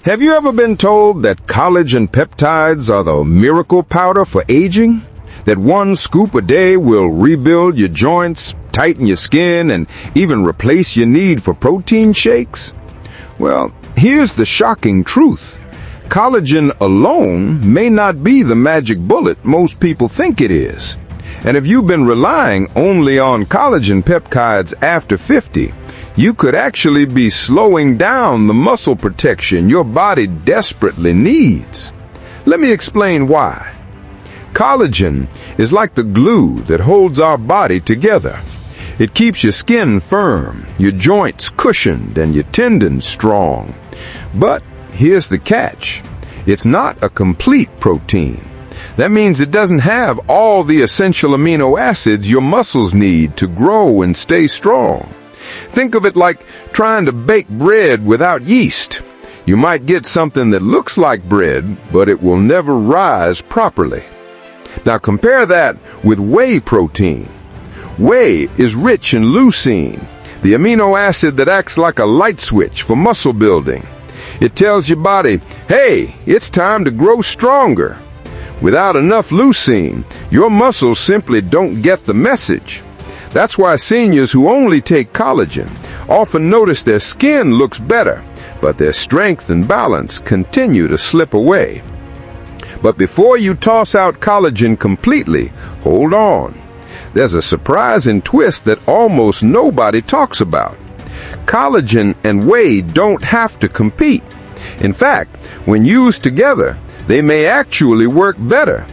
Have you ever been told that collagen peptides are the miracle powder for aging? That one scoop a day will rebuild your joints, tighten your skin, and even replace your need for protein shakes? Well, here's the shocking truth. Collagen alone may not be the magic bullet most people think it is. And if you've been relying only on collagen peptides after 50, you could actually be slowing down the muscle protection your body desperately needs. Let me explain why. Collagen is like the glue that holds our body together. It keeps your skin firm, your joints cushioned, and your tendons strong. But here's the catch. It's not a complete protein. That means it doesn't have all the essential amino acids your muscles need to grow and stay strong. Think of it like trying to bake bread without yeast. You might get something that looks like bread, but it will never rise properly. Now compare that with whey protein. Whey is rich in leucine, the amino acid that acts like a light switch for muscle building. It tells your body, hey, it's time to grow stronger. Without enough leucine, your muscles simply don't get the message. That's why seniors who only take collagen often notice their skin looks better, but their strength and balance continue to slip away. But before you toss out collagen completely, hold on. There's a surprising twist that almost nobody talks about. Collagen and whey don't have to compete. In fact, when used together, they may actually work better.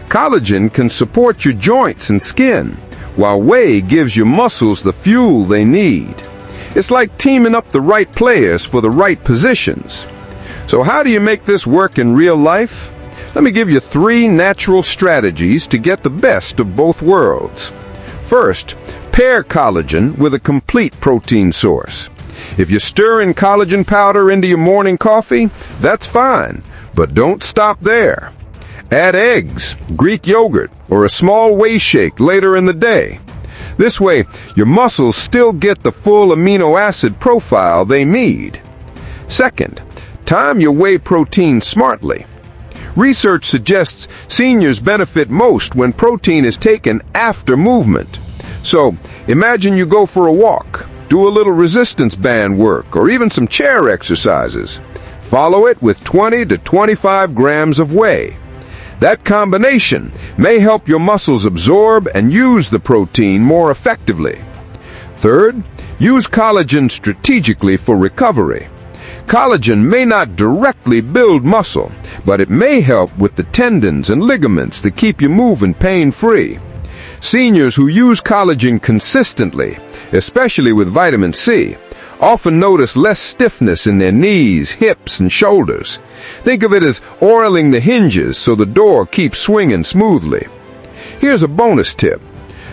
Collagen can support your joints and skin, while whey gives your muscles the fuel they need. It's like teaming up the right players for the right positions. So how do you make this work in real life? Let me give you 3 natural strategies to get the best of both worlds. First, pair collagen with a complete protein source. If you're stirring collagen powder into your morning coffee, that's fine, but don't stop there. Add eggs, Greek yogurt, or a small whey shake later in the day. This way, your muscles still get the full amino acid profile they need. Second, time your whey protein smartly. Research suggests seniors benefit most when protein is taken after movement. So, imagine you go for a walk, do a little resistance band work, or even some chair exercises. Follow it with 20 to 25 grams of whey. That combination may help your muscles absorb and use the protein more effectively. Third, use collagen strategically for recovery. Collagen may not directly build muscle, but it may help with the tendons and ligaments that keep you moving pain-free. Seniors who use collagen consistently, especially with vitamin C, often notice less stiffness in their knees, hips, and shoulders. Think of it as oiling the hinges so the door keeps swinging smoothly. Here's a bonus tip.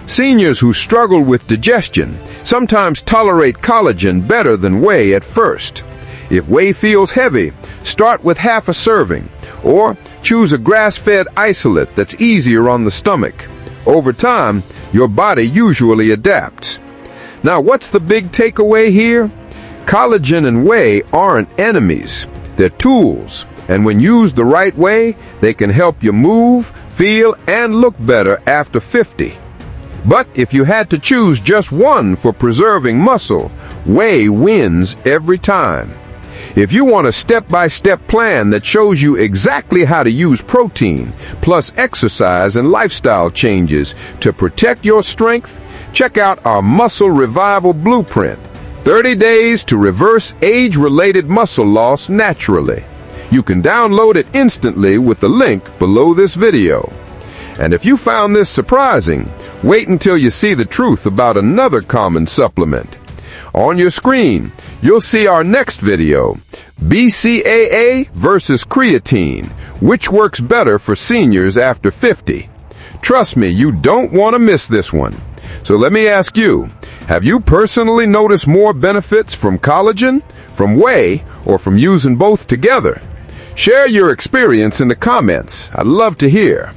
Seniors who struggle with digestion sometimes tolerate collagen better than whey at first. If whey feels heavy, start with half a serving, or choose a grass-fed isolate that's easier on the stomach. Over time, your body usually adapts. Now, what's the big takeaway here? Collagen and whey aren't enemies. They're tools, and when used the right way, they can help you move, feel, and look better after 50. But if you had to choose just one for preserving muscle, whey wins every time. If you want a step-by-step plan that shows you exactly how to use protein, plus exercise and lifestyle changes to protect your strength, check out our Muscle Revival Blueprint, 30 days to reverse age-related muscle loss naturally. You can download it instantly with the link below this video. And if you found this surprising, wait until you see the truth about another common supplement. On your screen, you'll see our next video, BCAA versus creatine, which works better for seniors after 50. Trust me, you don't want to miss this one. So let me ask you, have you personally noticed more benefits from collagen, from whey, or from using both together? Share your experience in the comments. I'd love to hear.